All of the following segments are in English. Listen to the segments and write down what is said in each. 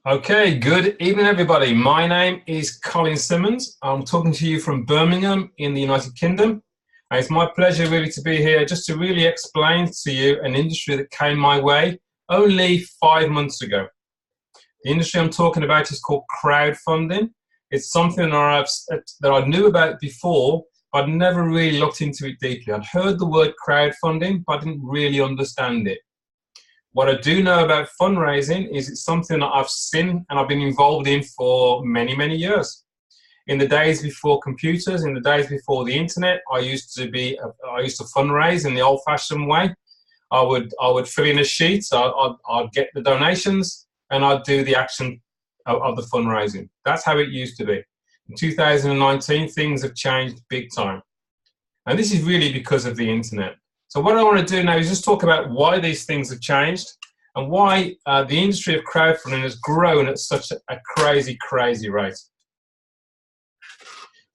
Okay, good evening, everybody. My name is Colin Simmons. I'm talking to you from Birmingham in the United Kingdom. And it's my pleasure really to be here just to really explain to you an industry that came my way only 5 months ago. The industry I'm talking about is called crowdfunding. It's something that I knew about before, but I'd never really looked into it deeply. I'd heard the word crowdfunding, but I didn't really understand it. What I do know about fundraising is it's something that I've seen and I've been involved in for many, many years. In the days before computers, in the days before the internet, I used to fundraise in the old-fashioned way. I would fill in a sheet, I'd get the donations, and I'd do the action of the fundraising. That's how it used to be. In 2019, things have changed big time. And this is really because of the internet. So what I want to do now is just talk about why these things have changed and why the industry of crowdfunding has grown at such a crazy, crazy rate.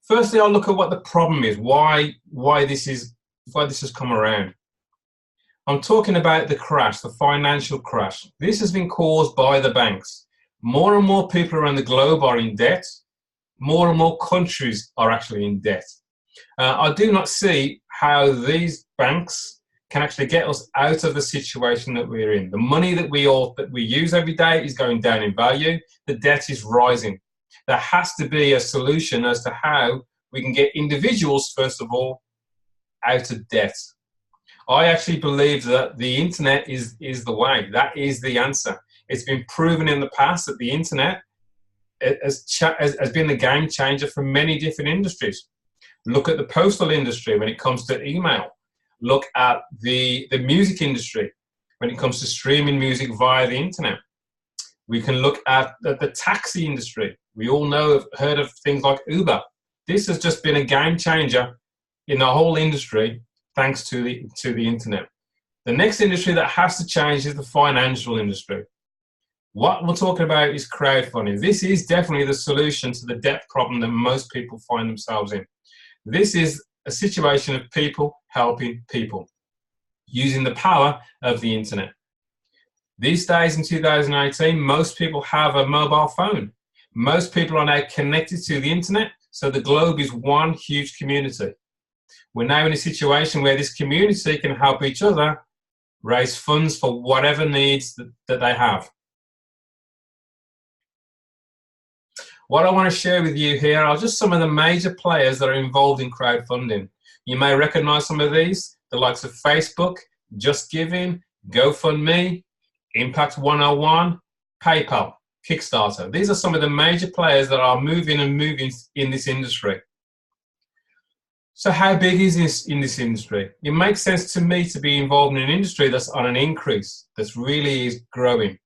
Firstly, I'll look at what the problem is, why this has come around. I'm talking about the crash, the financial crash. This has been caused by the banks. More and more people around the globe are in debt. More and more countries are actually in debt. I do not see how these banks can actually get us out of the situation that we're in. The money that we use every day is going down in value. The debt is rising. There has to be a solution as to how we can get individuals, first of all, out of debt. I actually believe that the internet is the way. That is the answer. It's been proven in the past that the internet has been the game changer for many different industries. Look at the postal industry when it comes to email. Look at the music industry when it comes to streaming music via the internet. We can look at the taxi industry. We all heard of things like Uber. This has just been a game changer in the whole industry thanks to the internet. The next industry that has to change is the financial industry. What we're talking about is crowdfunding. This is definitely the solution to the debt problem that most people find themselves in. This is a situation of people helping people using the power of the internet. These days in 2018, most people have a mobile phone. Most people are now connected to the internet, so the globe is one huge community. We're now in a situation where this community can help each other raise funds for whatever needs that they have. What I want to share with you here are just some of the major players that are involved in crowdfunding. You may recognize some of these, the likes of Facebook, Just Giving, GoFundMe, Impact101, PayPal, Kickstarter. These are some of the major players that are moving in this industry. So how big is this in this industry? It makes sense to me to be involved in an industry that's on an increase, that's really is growing.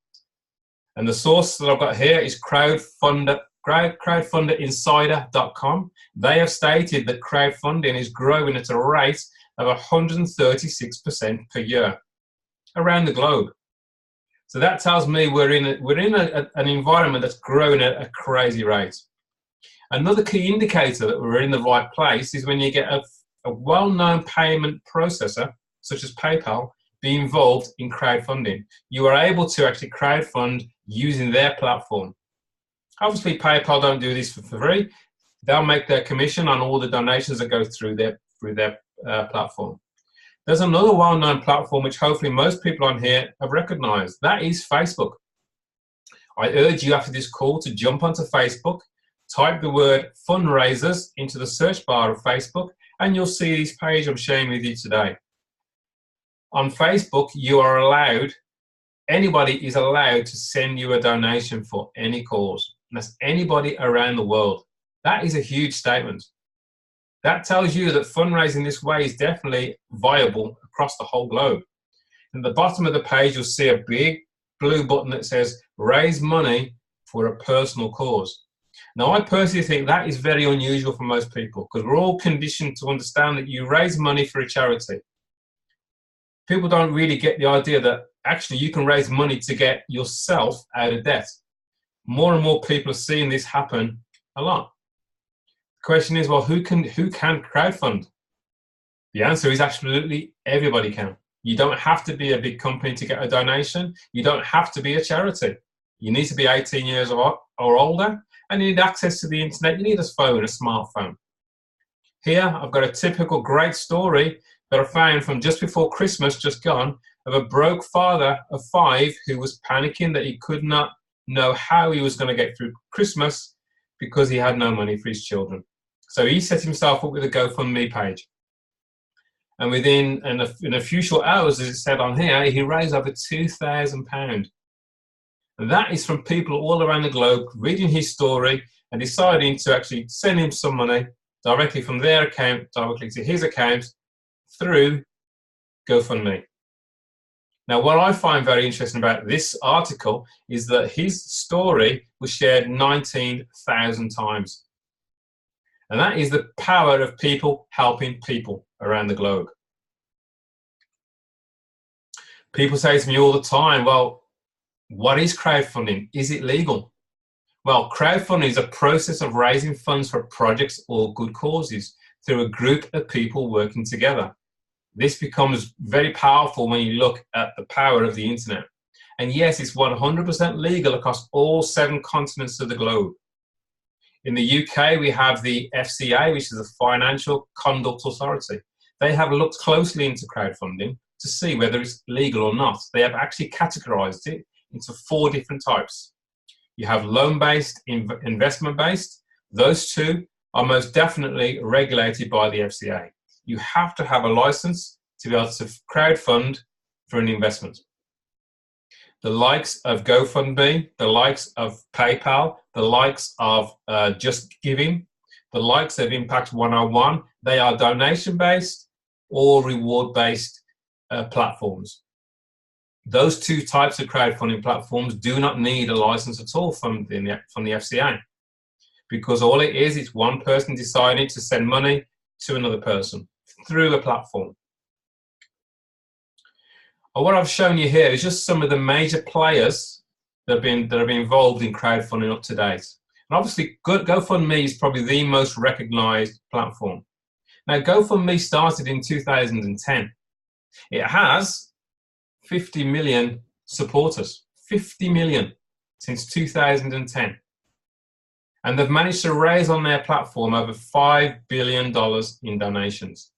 And the source that I've got here is crowdfunderinsider.com. They have stated that crowdfunding is growing at a rate of 136% per year around the globe. So that tells me we're in an environment that's growing at a crazy rate. Another key indicator that we're in the right place is when you get a well-known payment processor, such as PayPal, be involved in crowdfunding. You are able to actually crowdfund using their platform. Obviously, PayPal don't do this for free. They'll make their commission on all the donations that go through their platform. There's another well-known platform which hopefully most people on here have recognized. That is Facebook. I urge you after this call to jump onto Facebook, type the word fundraisers into the search bar of Facebook, and you'll see this page I'm sharing with you today. On Facebook, anybody is allowed to send you a donation for any cause. And that's anybody around the world. That is a huge statement. That tells you that fundraising this way is definitely viable across the whole globe. At the bottom of the page, you'll see a big blue button that says raise money for a personal cause. Now, I personally think that is very unusual for most people because we're all conditioned to understand that you raise money for a charity. People don't really get the idea that actually you can raise money to get yourself out of debt. More and more people are seeing this happen a lot. The question is, well, who can crowdfund? The answer is absolutely everybody can. You don't have to be a big company to get a donation. You don't have to be a charity. You need to be 18 years or older, and you need access to the internet. You need a phone, a smartphone. Here, I've got a typical great story that I found from just before Christmas, just gone, of a broke father of 5 who was panicking that he could not know how he was going to get through Christmas because he had no money for his children. So he set himself up with a GoFundMe page. And within in a few short hours, as it said on here, he raised over £2,000. And that is from people all around the globe reading his story and deciding to actually send him some money directly from their account, directly to his account through GoFundMe. Now, what I find very interesting about this article is that his story was shared 19,000 times. And that is the power of people helping people around the globe. People say to me all the time, well, what is crowdfunding? Is it legal? Well, crowdfunding is a process of raising funds for projects or good causes through a group of people working together. This becomes very powerful when you look at the power of the internet. And yes, it's 100% legal across all 7 continents of the globe. In the UK, we have the FCA, which is the Financial Conduct Authority. They have looked closely into crowdfunding to see whether it's legal or not. They have actually categorized it into 4 different types. You have loan-based, investment-based. Those 2 are most definitely regulated by the FCA. You have to have a license to be able to crowdfund for an investment. The likes of GoFundMe, the likes of PayPal, the likes of Just Giving, the likes of Impact101, they are donation-based or reward-based platforms. Those 2 types of crowdfunding platforms do not need a license at all from the FCA, because all it is, it's one person deciding to send money to another person through a platform. And what I've shown you here is just some of the major players that have been involved in crowdfunding up to date. And obviously, GoFundMe is probably the most recognized platform. Now, GoFundMe started in 2010. It has 50 million supporters, 50 million since 2010. And they've managed to raise on their platform over $5 billion in donations.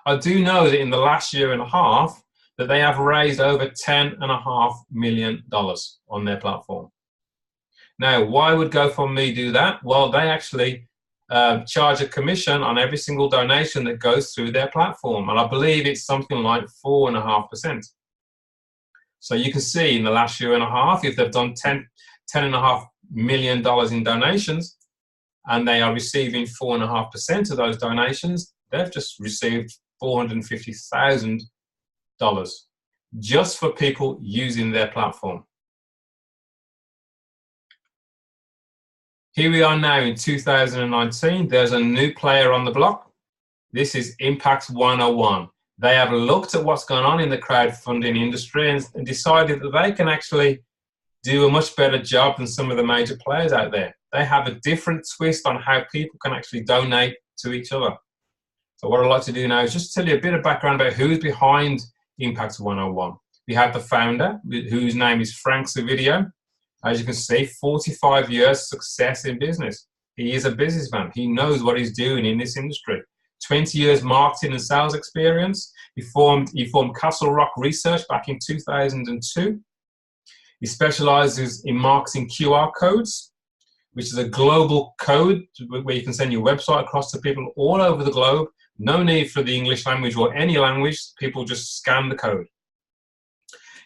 I do know that in the last year and a half, that they have raised over $10.5 million on their platform. Now, why would GoFundMe do that? Well, they actually charge a commission on every single donation that goes through their platform. And I believe it's something like 4.5%. So you can see in the last year and a half, if they've done $10.5 million in donations, and they are receiving 4.5% of those donations, they've just received $450,000 just for people using their platform. Here we are now in 2019. There's a new player on the block. This is Impact101. They have looked at what's going on in the crowdfunding industry and decided that they can actually do a much better job than some of the major players out there. They have a different twist on how people can actually donate to each other. So what I'd like to do now is just tell you a bit of background about who's behind Impact101. We have the founder, whose name is Frank Savidio. As you can see, 45 years success in business. He is a businessman. He knows what he's doing in this industry. 20 years marketing and sales experience. He formed Castle Rock Research back in 2002. He specializes in marketing QR codes, which is a global code where you can send your website across to people all over the globe. No need for the English language or any language. People just scan the code.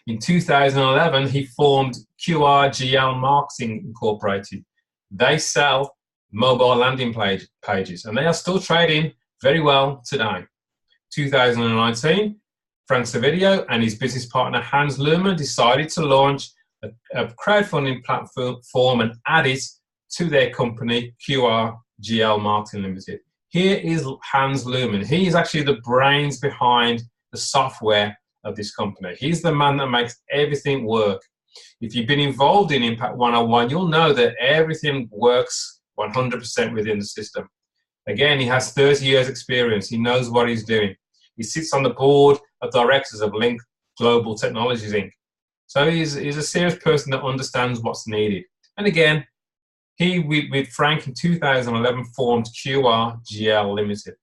In 2011, he formed QRGL Marketing Incorporated. They sell mobile landing pages, and they are still trading very well today. 2019, Frank Savidio and his business partner Hans Luhrmann decided to launch a crowdfunding platform and add it to their company, QRGL Marketing Limited. Here is Hans Luhrmann. He is actually the brains behind the software of this company. He's the man that makes everything work. If you've been involved in Impact101, you'll know that everything works 100% within the system. Again, he has 30 years experience. He knows what he's doing. He sits on the board of directors of Link Global Technologies, Inc. So he's a serious person that understands what's needed. And again, he, with Frank in 2011, formed QRGL Limited.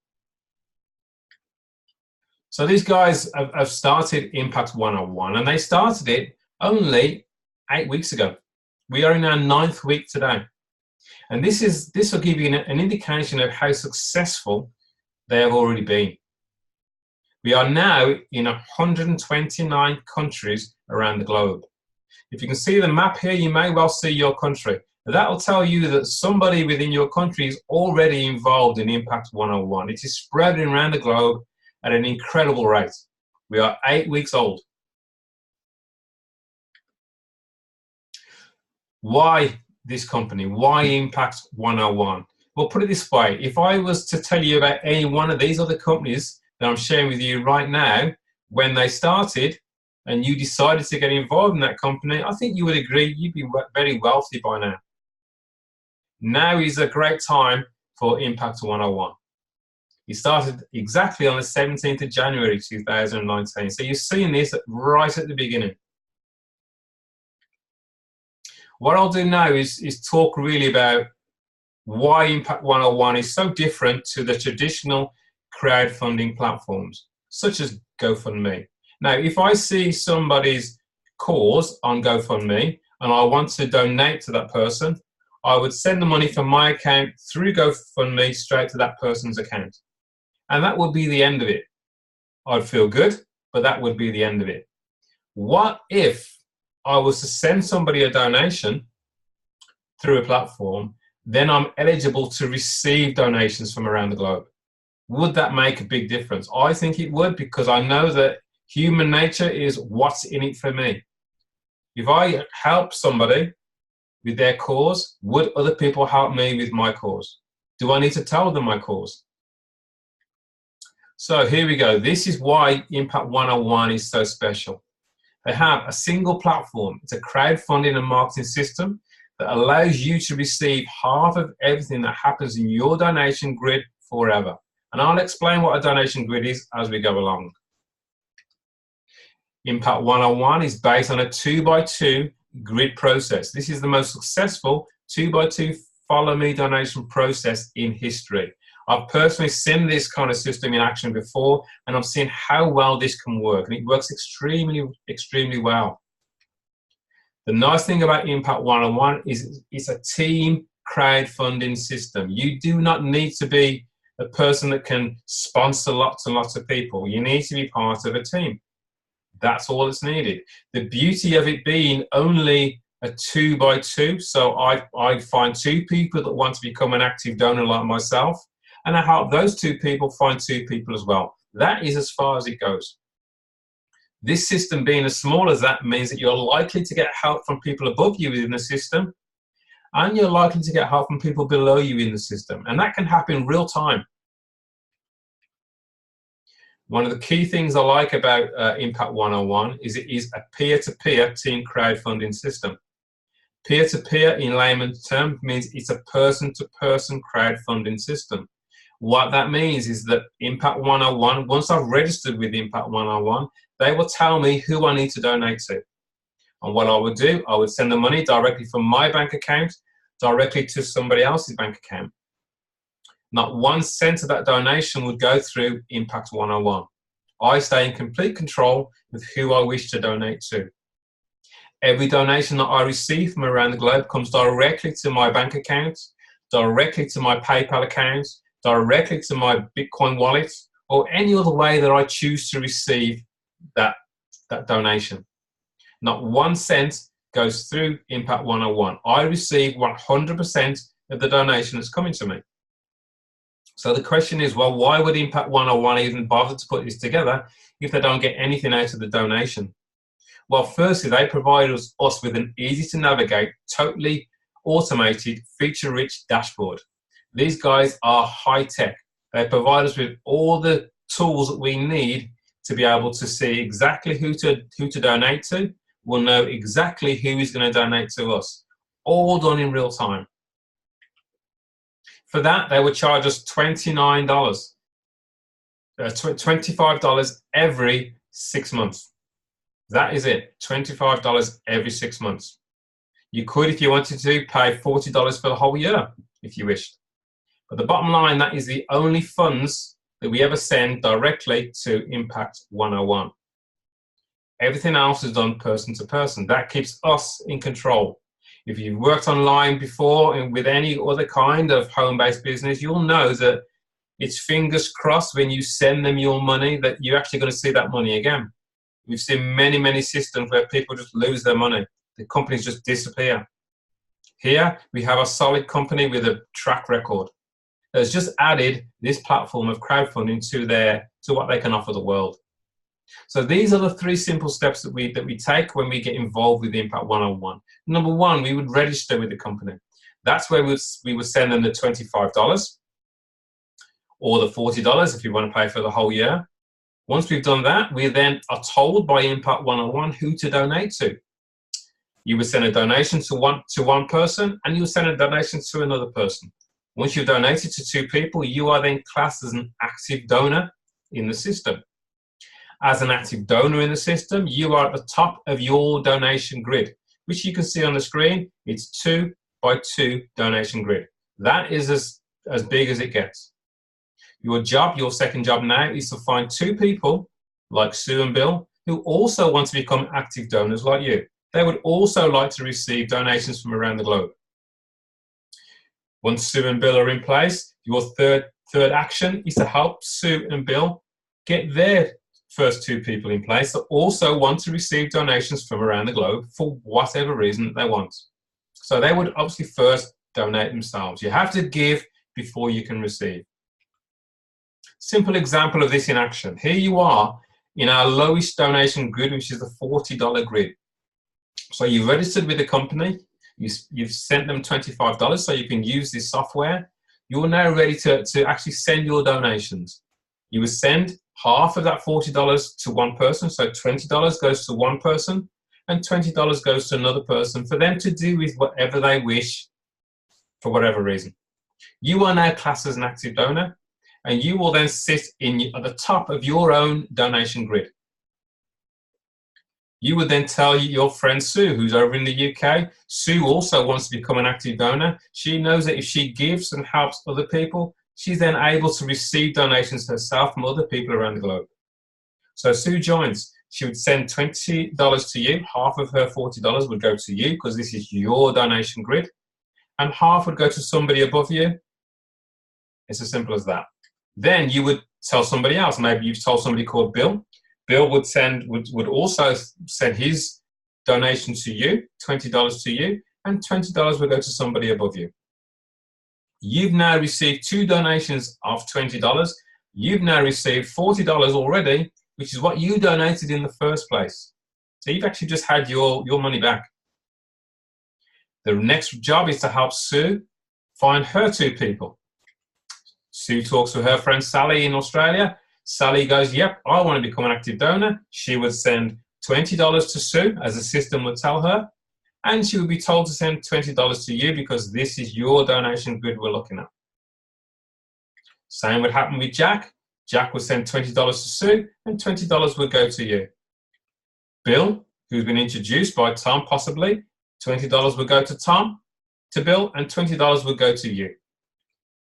So these guys have started Impact101, and they started it only 8 weeks ago. We are in our 9th week today. And this will give you an indication of how successful they have already been. We are now in 129 countries around the globe. If you can see the map here, you may well see your country. That will tell you that somebody within your country is already involved in Impact101. It is spreading around the globe at an incredible rate. We are 8 weeks old. Why this company? Why Impact101? Well, put it this way. If I was to tell you about any one of these other companies that I'm sharing with you right now, when they started and you decided to get involved in that company, I think you would agree you'd be very wealthy by now. Now is a great time for Impact101. It started exactly on the 17th of January 2019. So you're seeing this right at the beginning. What I'll do now is talk really about why Impact101 is so different to the traditional crowdfunding platforms, such as GoFundMe. Now, if I see somebody's cause on GoFundMe and I want to donate to that person, I would send the money from my account through GoFundMe straight to that person's account. And that would be the end of it. I'd feel good, but that would be the end of it. What if I was to send somebody a donation through a platform, then I'm eligible to receive donations from around the globe? Would that make a big difference? I think it would, because I know that human nature is what's in it for me. If I help somebody with their cause, would other people help me with my cause? Do I need to tell them my cause? So here we go. This is why Impact101 is so special. They have a single platform. It's a crowdfunding and marketing system that allows you to receive half of everything that happens in your donation grid forever. And I'll explain what a donation grid is as we go along. Impact101 is based on a 2x2 grid process. This is the most successful 2x2 follow me donation process in history. I've personally seen this kind of system in action before, and I've seen how well this can work, and it works extremely, extremely well. The nice thing about Impact101 is it's a team crowdfunding system. You do not need to be a person that can sponsor lots and lots of people. You need to be part of a team. That's all that's needed. The beauty of it being only a 2x2, so I find 2 people that want to become an active donor like myself, and I help those 2 people find 2 people as well. That is as far as it goes. This system being as small as that means that you're likely to get help from people above you in the system, and you're likely to get help from people below you in the system. And that can happen in real time. One of the key things I like about Impact101 is it is a peer-to-peer team crowdfunding system. Peer-to-peer in layman's terms means it's a person-to-person crowdfunding system. What that means is that Impact101, once I've registered with Impact101, they will tell me who I need to donate to. And what I would do, I would send the money directly from my bank account directly to somebody else's bank account. Not 1 cent of that donation would go through Impact101. I stay in complete control with who I wish to donate to. Every donation that I receive from around the globe comes directly to my bank account, directly to my PayPal account, directly to my Bitcoin wallet, or any other way that I choose to receive that donation. Not 1 cent goes through Impact101. I receive 100% of the donation that's coming to me. So the question is, well, why would Impact101 even bother to put this together if they don't get anything out of the donation? Well, firstly, they provide us with an easy-to-navigate, totally automated, feature-rich dashboard. These guys are high-tech. They provide us with all the tools that we need to be able to see exactly who to donate to. We'll know exactly who is going to donate to us, all done in real time. For that, they would charge us $25 every 6 months. That is it, $25 every 6 months. You could, if you wanted to, pay $40 for the whole year, if you wished. But the bottom line, that is the only funds that we ever send directly to Impact 101. Everything else is done person to person. That keeps us in control. If you've worked online before and with any other kind of home-based business, you'll know that it's fingers crossed when you send them your money that you're actually going to see that money again. We've seen many, many systems where people just lose their money. The companies just disappear. Here, we have a solid company with a track record that has just added this platform of crowdfunding to what they can offer the world. So these are the 3 simple steps that we take when we get involved with Impact 101. Number 1, we would register with the company. That's where we would send them the $25 or the $40 if you want to pay for the whole year. Once we've done that, we then are told by Impact 101 who to donate to. You would send a donation to one person, and you would send a donation to another person. Once you've donated to 2 people, you are then classed as an active donor in the system. As an active donor in the system, you are at the top of your donation grid, which you can see on the screen. It's 2 by 2 donation grid. That is as big as it gets. Your job, your second job now, is to find 2 people like Sue and Bill who also want to become active donors like you. They would also like to receive donations from around the globe. Once Sue and Bill are in place, your third action is to help Sue and Bill get their first 2 people in place that also want to receive donations from around the globe for whatever reason they want. So they would obviously first donate themselves. You have to give before you can receive. Simple example of this in action. Here you are in our lowest donation grid, which is the $40 grid. So you've registered with the company, you've sent them $25 so you can use this software. You're now ready to actually send your donations. You would send half of that $40 to one person, so $20 goes to one person and $20 goes to another person for them to do with whatever they wish for whatever reason. You are now classed as an active donor, and you will then sit at the top of your own donation grid. You would then tell your friend Sue, who's over in the UK. Sue also wants to become an active donor. She knows that if she gives and helps other people, she's then able to receive donations herself from other people around the globe. So Sue joins. She would send $20 to you. Half of her $40 would go to you because this is your donation grid, and half would go to somebody above you. It's as simple as that. Then you would tell somebody else. Maybe you've told somebody called Bill. Bill would also send his donation to you, $20 to you, and $20 would go to somebody above you. You've now received 2 donations of $20. You've now received $40 already, which is what you donated in the first place. So you've actually just had your money back. The next job is to help Sue find her 2 people. Sue talks to her friend Sally in Australia. Sally goes, yep, I want to become an active donor. She would send $20 to Sue, as the system would tell her, and she would be told to send $20 to you because this is your donation grid we're looking at. Same would happen with Jack. Jack would send $20 to Sue, and $20 would go to you. Bill, who's been introduced by Tom possibly, $20 would go to Tom, to Bill, and $20 would go to you.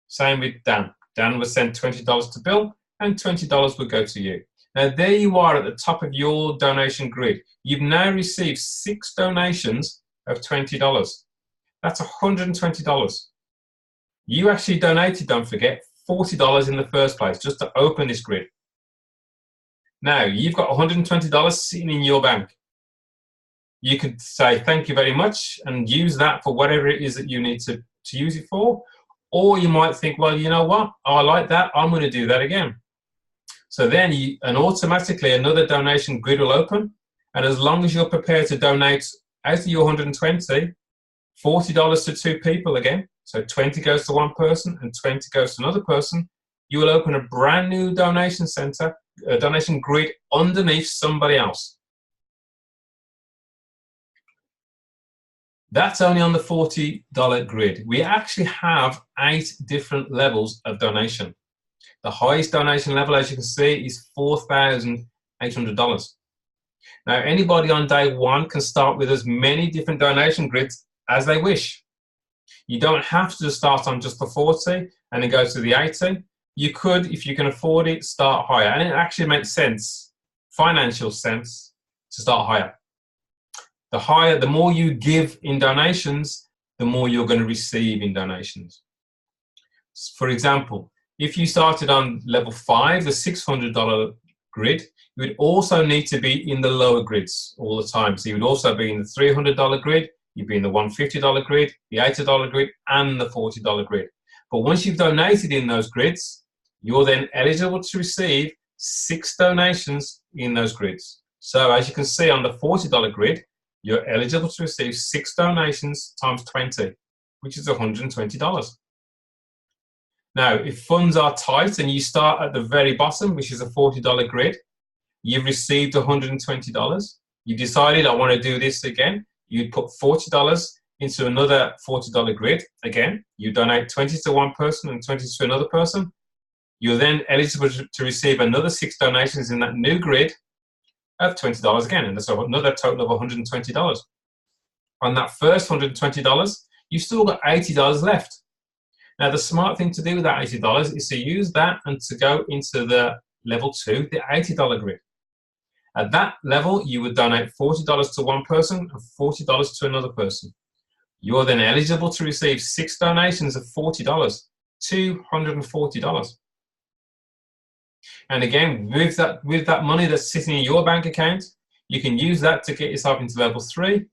Same with Dan. Dan would send $20 to Bill, and $20 would go to you. Now there you are at the top of your donation grid. You've now received 6 donations of $20. That's $120. You actually donated, don't forget, $40 in the first place just to open this grid. Now you've got $120 sitting in your bank. You could say thank you very much and use that for whatever it is that you need to use it for. Or you might think, well, you know what? I like that. I'm going to do that again. So then automatically another donation grid will open. And as long as you're prepared to donate out of your 120, $40 to 2 people again, so 20 goes to one person and 20 goes to another person, you will open a brand new donation center, a donation grid underneath somebody else. That's only on the $40 grid. We actually have 8 different levels of donation. The highest donation level, as you can see, is $4,800. Now, anybody on day one can start with as many different donation grids as they wish. You don't have to start on just the 40 and then go to the 80. You could, if you can afford it, start higher. And it actually makes sense, financial sense, to start higher. The more you give in donations, the more you're going to receive in donations. For example, if you started on level 5, the $600 grid, you would also need to be in the lower grids all the time. So you would also be in the $300 grid, you'd be in the $150 grid, the $80 grid, and the $40 grid. But once you've donated in those grids, you're then eligible to receive 6 donations in those grids. So as you can see on the $40 grid, you're eligible to receive 6 donations times 20, which is $120. Now, if funds are tight and you start at the very bottom, which is a $40 grid, you've received $120. You decided, I want to do this again. You'd put $40 into another $40 grid. Again, you donate 20 to one person and 20 to another person. You're then eligible to receive another 6 donations in that new grid of $20 again, and so another total of $120. On that first $120, you've still got $80 left. Now, the smart thing to do with that $80 is to use that and to go into the level 2, the $80 grid. At that level, you would donate $40 to one person and $40 to another person. You're then eligible to receive 6 donations of $40, $240. And again, with that money that's sitting in your bank account, you can use that to get yourself into level 3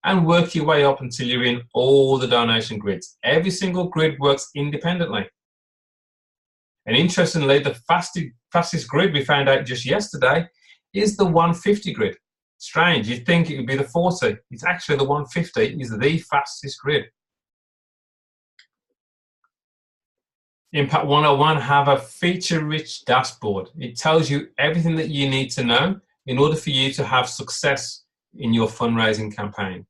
and work your way up until you're in all the donation grids. Every single grid works independently. And interestingly, the fastest grid we found out just yesterday is the 150 grid. Strange, you'd think it would be the 40. It's actually the 150 is the fastest grid. Impact 101 have a feature-rich dashboard. It tells you everything that you need to know in order for you to have success in your fundraising campaign.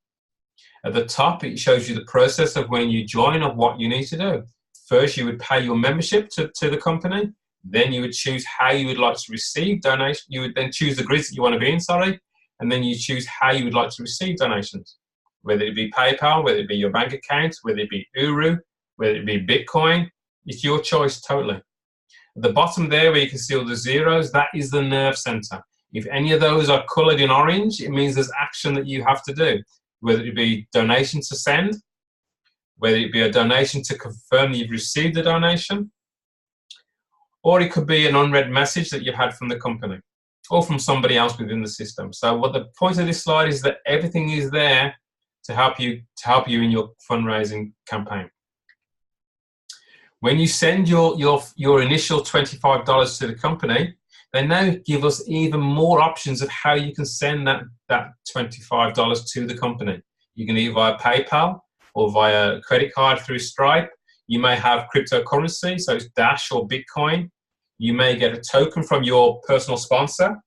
At the top, it shows you the process of when you join of what you need to do. First, you would pay your membership to the company. Then you would choose how you would like to receive donations. You would then choose the grids that you want to be in, and then you choose how you would like to receive donations, whether it be PayPal, whether it be your bank account, whether it be Uru, whether it be Bitcoin. It's your choice totally. At the bottom there where you can see all the zeros, that is the nerve center. If any of those are colored in orange, it means there's action that you have to do, whether it be donation to send, whether it be a donation to confirm that you've received the donation, or it could be an unread message that you've had from the company or from somebody else within the system. So what the point of this slide is that everything is there to help you in your fundraising campaign. When you send your initial $25 to the company, they now give us even more options of how you can send that $25 to the company. You can either via PayPal or via credit card through Stripe. You may have cryptocurrency, so it's Dash or Bitcoin. You may get a token from your personal sponsor.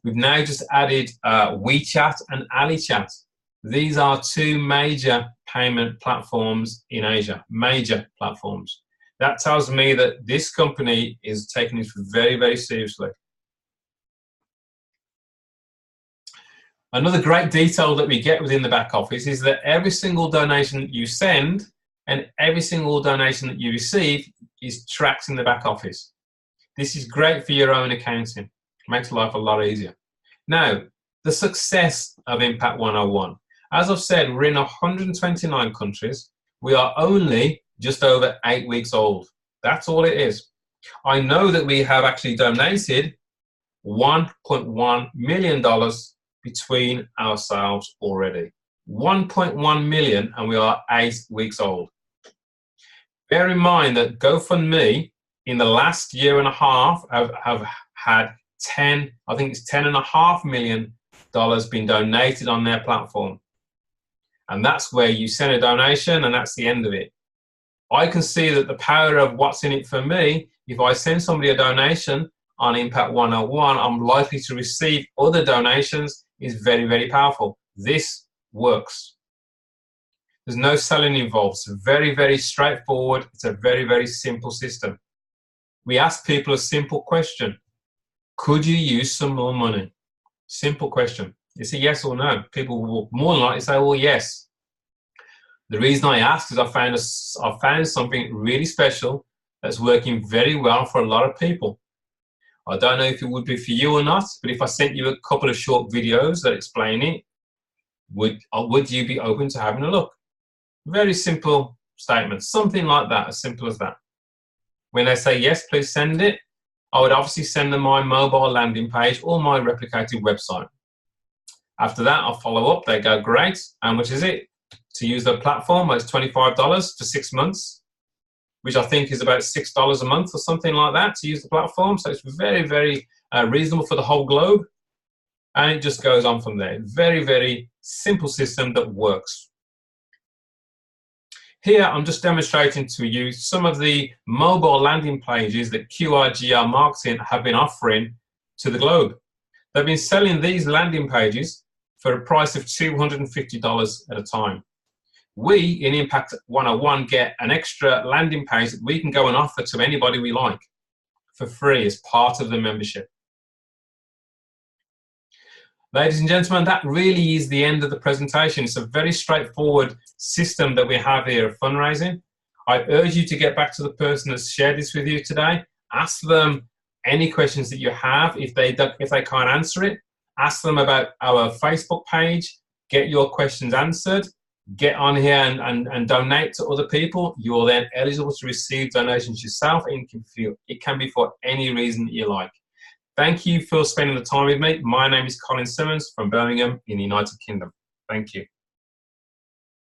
We've now just added WeChat and AliChat. These are 2 major payment platforms in Asia, major platforms. That tells me that this company is taking it very, very seriously. Another great detail that we get within the back office is that every single donation that you send and every single donation that you receive is tracked in the back office. This is great for your own accounting. It makes life a lot easier. Now, the success of Impact 101. As I've said, we're in 129 countries. We are only just over 8 weeks old. That's all it is. I know that we have actually donated $1.1 million between ourselves already. 1.1 million, and we are 8 weeks old. Bear in mind that GoFundMe in the last year and a half have had $10.5 million been donated on their platform. And that's where you send a donation and that's the end of it. I can see that the power of what's in it for me, if I send somebody a donation on Impact 101, I'm likely to receive other donations, is very, very powerful. This works. There's no selling involved. It's very, very straightforward. It's a very, very simple system. We ask people a simple question. Could you use some more money? Simple question. It's a yes or no. People will more than likely say, well, yes. The reason I ask is I found something really special that's working very well for a lot of people. I don't know if it would be for you or not, but if I sent you a couple of short videos that explain it, would you be open to having a look? Very simple statement, something like that, as simple as that. When they say yes, please send it, I would obviously send them my mobile landing page or my replicated website. After that, I'll follow up. They go, great. How much is it to use the platform? Well, it's $25 for 6 months, which I think is about $6 a month or something like that to use the platform. So it's very, very reasonable for the whole globe. And it just goes on from there. Very, very simple system that works. Here, I'm just demonstrating to you some of the mobile landing pages that QRGR Marketing have been offering to the globe. They've been selling these landing pages for a price of $250 at a time. We, in Impact 101, get an extra landing page that we can go and offer to anybody we like for free as part of the membership. Ladies and gentlemen, that really is the end of the presentation. It's a very straightforward system that we have here of fundraising. I urge you to get back to the person that's shared this with you today. Ask them any questions that you have. If they can't answer it, ask them about our Facebook page. Get your questions answered. Get on here and donate to other people. You're then eligible to receive donations yourself. And it can be for any reason that you like. Thank you for spending the time with me. My name is Colin Simmons from Birmingham in the United Kingdom. Thank you.